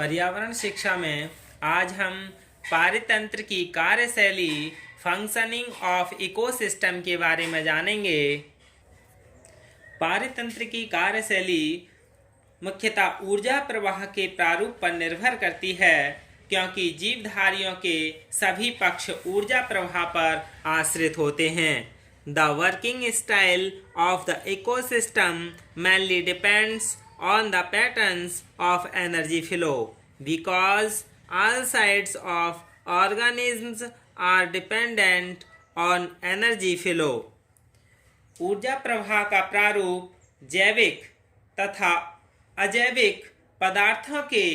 पर्यावरण शिक्षा में आज हम पारितंत्र की कार्यशैली फंक्शनिंग ऑफ इकोसिस्टम के बारे में जानेंगे। पारितंत्र की कार्यशैली मुख्यतः ऊर्जा प्रवाह के प्रारूप पर निर्भर करती है, क्योंकि जीवधारियों के सभी पक्ष ऊर्जा प्रवाह पर आश्रित होते हैं। The working style of the ecosystem mainly depends on the patterns of energy flow, because all sides of organisms are dependent on energy flow. ऊर्जा प्रवाह का प्रारूप जैविक तथा अजैविक पदार्थों के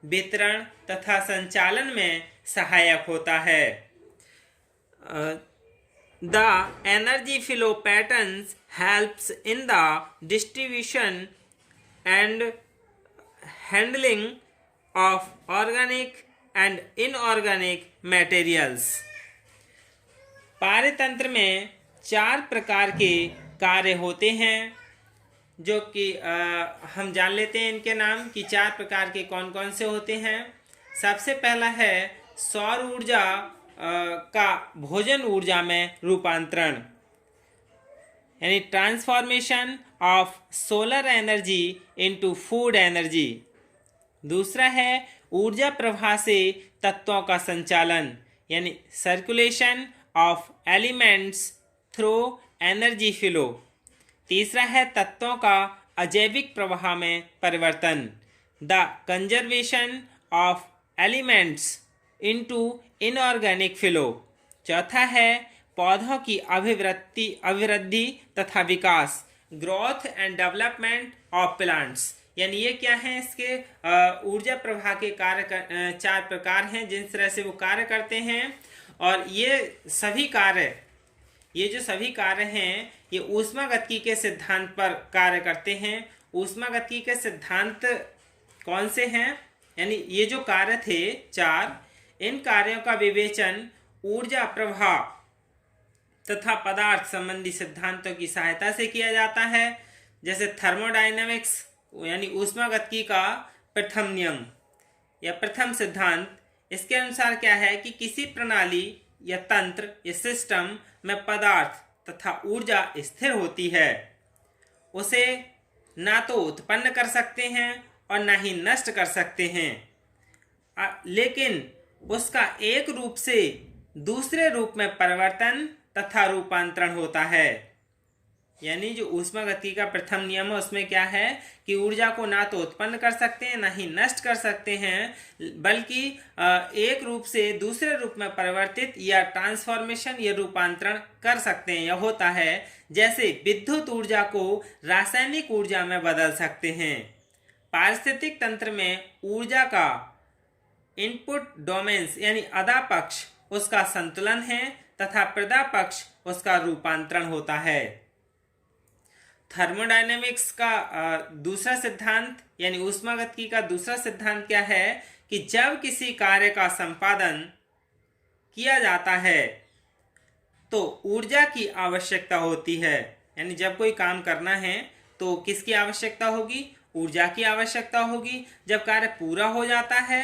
वितरण तथा संचालन में सहायक होता है। The energy flow patterns helps in the distribution and handling of organic and inorganic materials. पारितंत्र में 4 प्रकार के कार्य होते हैं, जो कि हम जान लेते हैं इनके नाम कि 4 प्रकार के कौन कौन से होते हैं। सबसे पहला है सौर ऊर्जा का भोजन ऊर्जा में रूपांतरण, यानी transformation of solar energy into food energy. दूसरा है ऊर्जा प्रवाह से तत्वों का संचालन, यानी circulation of elements through energy flow. तीसरा है तत्वों का अजैविक प्रवाह में परिवर्तन, the conservation of elements into inorganic flow. चौथा है पौधों की अभिवृद्धि तथा विकास, growth and development of plants. यानी ये क्या है, इसके ऊर्जा प्रवाह के कार्य 4 प्रकार हैं जिस तरह से वो कार्य करते हैं। और ये जो सभी कार्य हैं ये ऊष्मागतिकी के सिद्धांत पर कार्य करते हैं। ऊष्मागतिकी के सिद्धांत कौन से हैं, यानी ये जो कार्य थे 4, इन कार्यों का विवेचन ऊर्जा प्रवाह तथा पदार्थ संबंधी सिद्धांतों की सहायता से किया जाता है, जैसे थर्मोडायनेमिक्स यानी ऊष्मागतिकी का प्रथम नियम या प्रथम सिद्धांत। इसके अनुसार क्या है कि किसी प्रणाली या तंत्र या सिस्टम में पदार्थ तथा ऊर्जा स्थिर होती है, उसे ना तो उत्पन्न कर सकते हैं और ना ही नष्ट कर सकते हैं, लेकिन उसका एक रूप से दूसरे रूप में परिवर्तन तथा रूपांतरण होता है। यानी जो ऊष्मागतिकी का प्रथम नियम है उसमें क्या है कि ऊर्जा को ना तो उत्पन्न कर सकते हैं ना ही नष्ट कर सकते हैं, बल्कि एक रूप से दूसरे रूप में परिवर्तित या ट्रांसफॉर्मेशन या रूपांतरण कर सकते हैं। यह होता है जैसे विद्युत ऊर्जा को रासायनिक ऊर्जा में बदल सकते हैं। पारिस्थितिक तंत्र में ऊर्जा का इनपुट डोमेन्स यानी अदा पक्ष उसका संतुलन है तथा प्रदा पक्ष उसका रूपांतरण होता है। थर्मोडायनेमिक्स का दूसरा सिद्धांत यानी ऊष्मागतिकी का दूसरा सिद्धांत क्या है कि जब किसी कार्य का संपादन किया जाता है तो ऊर्जा की आवश्यकता होती है। यानी जब कोई काम करना है तो किसकी आवश्यकता होगी, ऊर्जा की आवश्यकता होगी। जब कार्य पूरा हो जाता है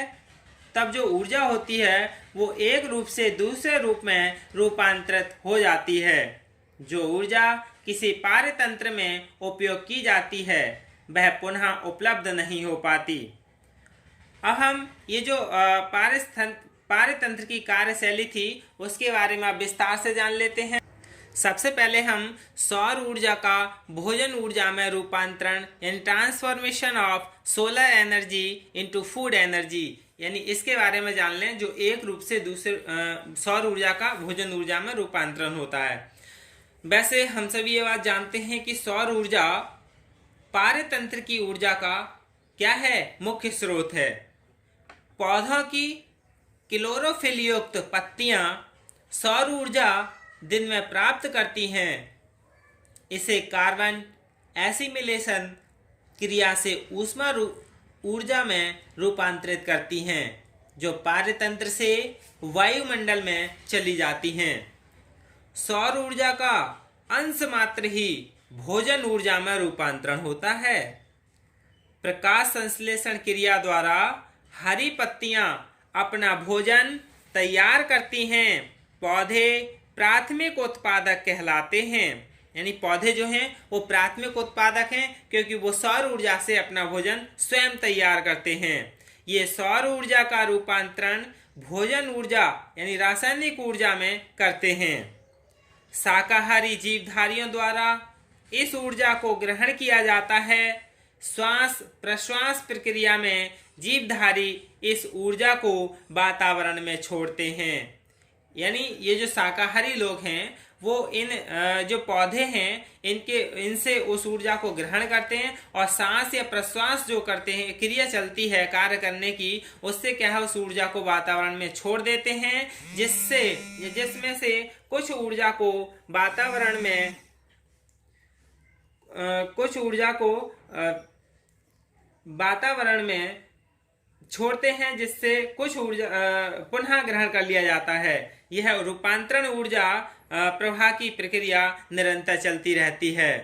तब जो ऊर्जा होती है वो एक रूप से दूसरे रूप में रूपांतरित हो जाती है। जो ऊर्जा किसी पारितंत्र में उपयोग की जाती है वह पुनः उपलब्ध नहीं हो पाती। अब हम ये जो पारितंत्र की कार्यशैली थी उसके बारे में विस्तार से जान लेते हैं। सबसे पहले हम सौर ऊर्जा का भोजन ऊर्जा में रूपांतरण यानी transformation of solar energy into food energy, यानी इसके बारे में जान लें, जो एक रूप से दूसरे सौर ऊर्जा का भोजन ऊर्जा में रूपांतरण होता है। वैसे हम सभी ये बात जानते हैं कि सौर ऊर्जा पारितंत्र की ऊर्जा का क्या है, मुख्य स्रोत है। पौधों की क्लोरोफिल युक्त पत्तियां सौर ऊर्जा दिन में प्राप्त करती हैं। इसे कार्बन एसिमिलेशन क्रिया से ऊष्मा ऊर्जा में रूपांतरित करती हैं, जो पारितंत्र से वायुमंडल में चली जाती हैं। सौर ऊर्जा का अंश मात्र ही भोजन ऊर्जा में रूपांतरण होता है। प्रकाश संश्लेषण क्रिया द्वारा हरी पत्तियां अपना भोजन तैयार करती हैं। पौधे प्राथमिक उत्पादक कहलाते हैं, यानी पौधे जो हैं वो प्राथमिक उत्पादक हैं क्योंकि वो सौर ऊर्जा से अपना भोजन स्वयं तैयार करते हैं। ये सौर ऊर्जा का रूपांतरण भोजन ऊर्जा यानी रासायनिक ऊर्जा में करते हैं। शाकाहारी जीवधारियों द्वारा इस ऊर्जा को ग्रहण किया जाता है। श्वास प्रश्वास प्रक्रिया में जीवधारी इस ऊर्जा को वातावरण में छोड़ते हैं। यानी ये जो शाकाहारी लोग हैं वो इन जो पौधे हैं इनसे उस ऊर्जा को ग्रहण करते हैं और सांस या प्रश्वास जो करते हैं, क्रिया चलती है कार्य करने की, उससे क्या है उस ऊर्जा को वातावरण में छोड़ देते हैं, जिसमें से कुछ ऊर्जा को वातावरण में वातावरण में छोड़ते हैं, जिससे कुछ ऊर्जा पुनः ग्रहण कर लिया जाता है। यह रूपांतरण ऊर्जा प्रवाह की प्रक्रिया निरंतर चलती रहती है।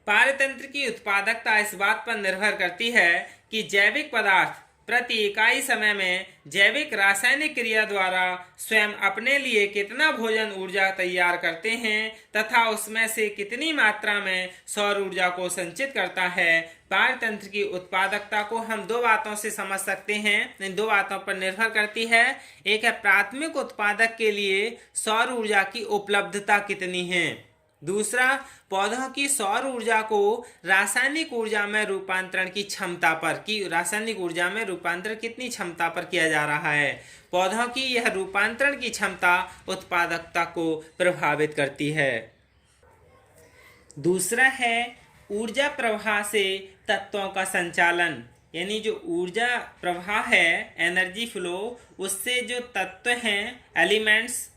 पारतंत्र की उत्पादकता इस बात पर निर्भर करती है कि जैविक पदार्थ प्रति इकाई समय में जैविक रासायनिक क्रिया द्वारा स्वयं अपने लिए कितना भोजन ऊर्जा तैयार करते हैं तथा उसमें से कितनी मात्रा में सौर ऊर्जा को संचित करता है। पारतंत्र की उत्पादकता को हम दो बातों से समझ सकते हैं, इन दो बातों पर निर्भर करती है। एक है प्राथमिक उत्पादक के लिए सौर ऊर्जा की उपलब्धता कितनी है, दूसरा पौधों की सौर ऊर्जा को रासायनिक ऊर्जा में रूपांतरण की क्षमता पर, कि रासायनिक ऊर्जा में रूपांतरण कितनी क्षमता पर किया जा रहा है। पौधों की यह रूपांतरण की क्षमता उत्पादकता को प्रभावित करती है। दूसरा है ऊर्जा प्रवाह से तत्वों का संचालन, यानी जो ऊर्जा प्रवाह है, एनर्जी फ्लो, उससे जो तत्व हैं, एलिमेंट्स,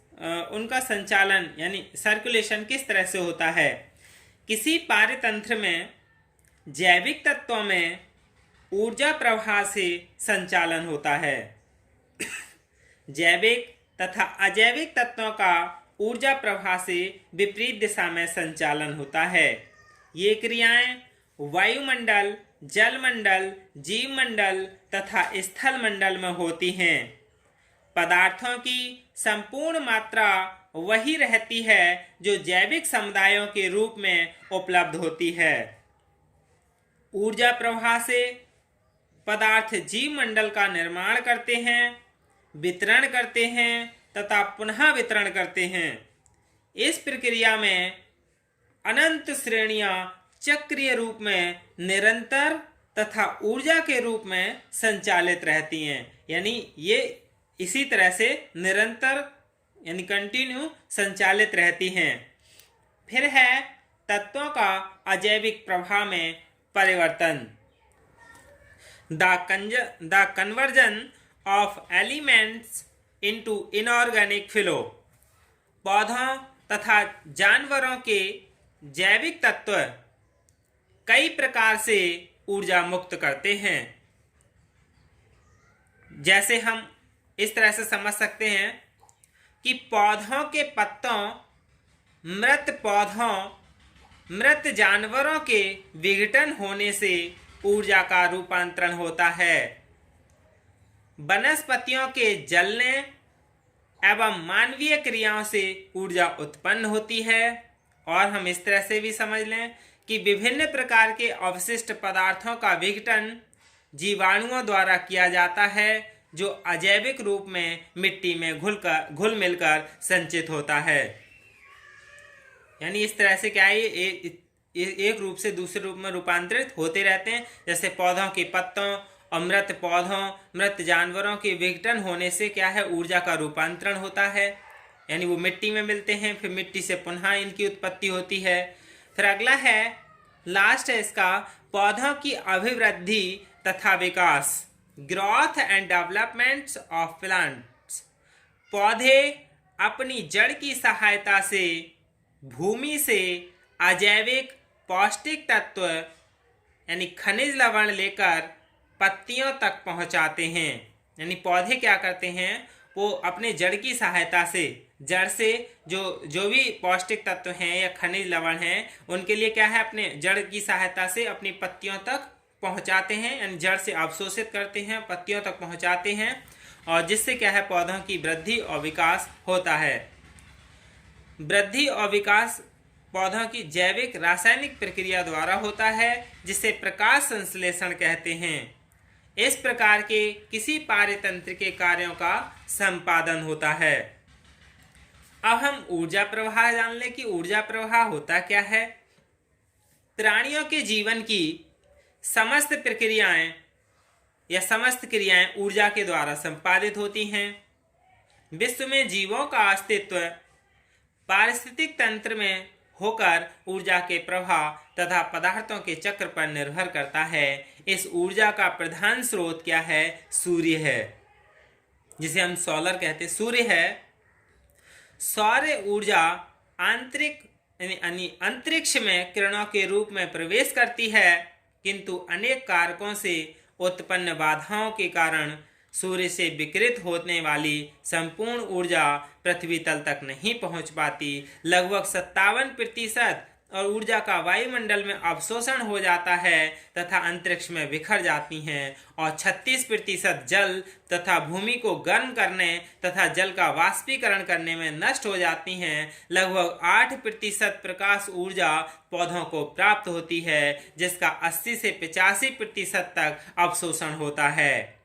उनका संचालन यानी सर्कुलेशन किस तरह से होता है। किसी पारतंत्र में जैविक तत्वों में ऊर्जा प्रवाह से संचालन होता है। जैविक तथा अजैविक तत्वों का ऊर्जा प्रवाह से विपरीत दिशा में संचालन होता है। ये क्रियाएं वायुमंडल, जलमंडल, जीवमंडल तथा स्थल मंडल में होती हैं। पदार्थों की संपूर्ण मात्रा वही रहती है जो जैविक समुदायों के रूप में उपलब्ध होती है। ऊर्जा प्रवाह से पदार्थ जीव मंडल का निर्माण करते हैं, वितरण करते हैं तथा पुनः वितरण करते हैं। इस प्रक्रिया में अनंत श्रेणियां चक्रीय रूप में निरंतर तथा ऊर्जा के रूप में संचालित रहती हैं, यानी ये इसी तरह से निरंतर यानी कंटिन्यू संचालित रहती हैं। फिर है तत्वों का अजैविक प्रवाह में परिवर्तन। The conversion of elements into inorganic flow. पौधों तथा जानवरों के जैविक तत्व कई प्रकार से ऊर्जा मुक्त करते हैं। जैसे हम इस तरह से समझ सकते हैं कि पौधों के पत्तों, मृत पौधों, मृत जानवरों के विघटन होने से ऊर्जा का रूपांतरण होता है। वनस्पतियों के जलने एवं मानवीय क्रियाओं से ऊर्जा उत्पन्न होती है। और हम इस तरह से भी समझ लें कि विभिन्न प्रकार के अवशिष्ट पदार्थों का विघटन जीवाणुओं द्वारा किया जाता है, जो अजैविक रूप में मिट्टी में घुल मिलकर संचित होता है। यानी इस तरह से क्या है, एक रूप से दूसरे रूप में रूपांतरित होते रहते हैं। जैसे पौधों के पत्तों और मृत पौधों, मृत जानवरों के विघटन होने से क्या है, ऊर्जा का रूपांतरण होता है, यानी वो मिट्टी में मिलते हैं, फिर मिट्टी से पुनः इनकी उत्पत्ति होती है। फिर अगला है, लास्ट है इसका, पौधों की अभिवृद्धि तथा विकास, growth and development of plants. पौधे अपनी जड़ की सहायता से भूमि से अजैविक पौष्टिक तत्व यानी खनिज लवण लेकर पत्तियों तक पहुंचाते हैं। यानी पौधे क्या करते हैं, वो अपने जड़ की सहायता से, जड़ से जो भी पौष्टिक तत्व हैं या खनिज लवण हैं, उनके लिए क्या है, अपने जड़ की सहायता से अपनी पत्तियों तक पहुंचाते हैं, यानी जड़ से अवशोषित करते हैं, पत्तियों तक पहुंचाते हैं, और जिससे क्या है, पौधों की वृद्धि और विकास होता है। वृद्धि और विकास पौधों की जैविक रासायनिक प्रक्रिया द्वारा होता है, जिसे प्रकाश संश्लेषण कहते हैं। इस प्रकार के किसी पारतंत्र के कार्यों का संपादन होता है। अब हम ऊर्जा प्रवाह जान लें कि ऊर्जा प्रवाह होता क्या है। प्राणियों के जीवन की समस्त प्रक्रियाएं या समस्त क्रियाएं ऊर्जा के द्वारा संपादित होती हैं। विश्व में जीवों का अस्तित्व पारिस्थितिक तंत्र में होकर ऊर्जा के प्रवाह तथा पदार्थों के चक्र पर निर्भर करता है। इस ऊर्जा का प्रधान स्रोत क्या है? सूर्य है, जिसे हम सोलर कहते हैं, सूर्य है। सौर ऊर्जा अंतरिक्ष में किरणों के रूप में प्रवेश करती है, किंतु अनेक कारकों से उत्पन्न बाधाओं के कारण सूर्य से विकिरित होने वाली संपूर्ण ऊर्जा पृथ्वी तल तक नहीं पहुंच पाती। लगभग 57% और ऊर्जा का वायुमंडल में अवशोषण हो जाता है तथा अंतरिक्ष में बिखर जाती हैं, और 36% जल तथा भूमि को गर्म करने तथा जल का वाष्पीकरण करने में नष्ट हो जाती हैं। लगभग 8% प्रकाश ऊर्जा पौधों को प्राप्त होती है, जिसका 80 से 85% तक अवशोषण होता है।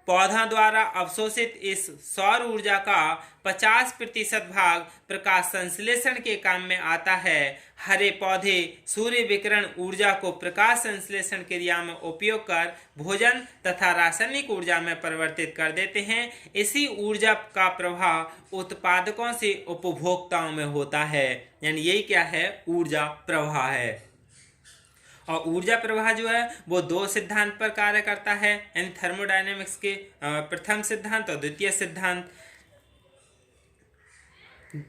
पौधों द्वारा अवशोषित इस सौर ऊर्जा का 50% भाग प्रकाश संश्लेषण के काम में आता है। हरे पौधे सूर्य विकिरण ऊर्जा को प्रकाश संश्लेषण क्रिया में उपयोग कर भोजन तथा रासायनिक ऊर्जा में परिवर्तित कर देते हैं। इसी ऊर्जा का प्रवाह उत्पादकों से उपभोक्ताओं में होता है, यानी यही क्या है? ऊर्जा प्रवाह है। और ऊर्जा प्रवाह जो है वो 2 सिद्धांत पर कार्य करता है, यानी थर्मोडायनेमिक्स के प्रथम सिद्धांत और द्वितीय सिद्धांत।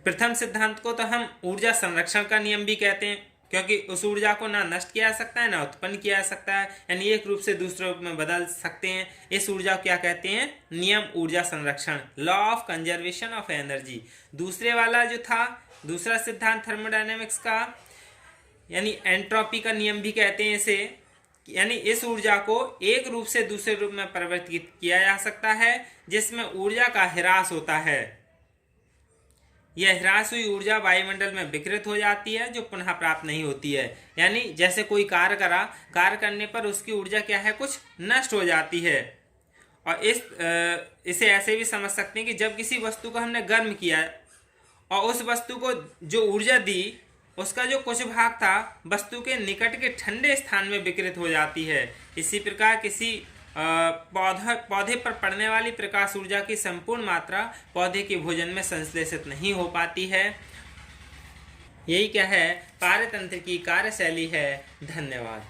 प्रथम सिद्धांत को तो हम ऊर्जा संरक्षण का नियम भी कहते हैं, क्योंकि उस ऊर्जा को ना नष्ट किया जा सकता है ना उत्पन्न किया जा सकता है, यानी एक रूप से दूसरे रूप में बदल सकते हैं। इस ऊर्जा को क्या कहते हैं? नियम ऊर्जा संरक्षण, law of conservation of energy. दूसरे वाला जो था, दूसरा सिद्धांत थर्मोडायनेमिक्स का, यानी एंट्रोपी का नियम भी कहते हैं इसे, यानी इस ऊर्जा को एक रूप से दूसरे रूप में परिवर्तित किया जा सकता है, जिसमें ऊर्जा का ह्रास होता है। यह ह्रास हुई ऊर्जा वायुमंडल में विकृत हो जाती है, जो पुनः प्राप्त नहीं होती है। यानी जैसे कोई कार्य करा, कार्य करने पर उसकी ऊर्जा क्या है? कुछ नष्ट हो जाती है। और इसे ऐसे भी समझ सकते हैं कि जब किसी वस्तु को हमने गर्म किया और उस वस्तु को जो ऊर्जा दी, उसका जो कुछ भाग था वस्तु के निकट के ठंडे स्थान में विकृत हो जाती है। इसी प्रकार किसी पौधे पर पड़ने वाली प्रकाश ऊर्जा की संपूर्ण मात्रा पौधे के भोजन में संश्लेषित नहीं हो पाती है। यही क्या है? पारतंत्र की कार्यशैली है। धन्यवाद।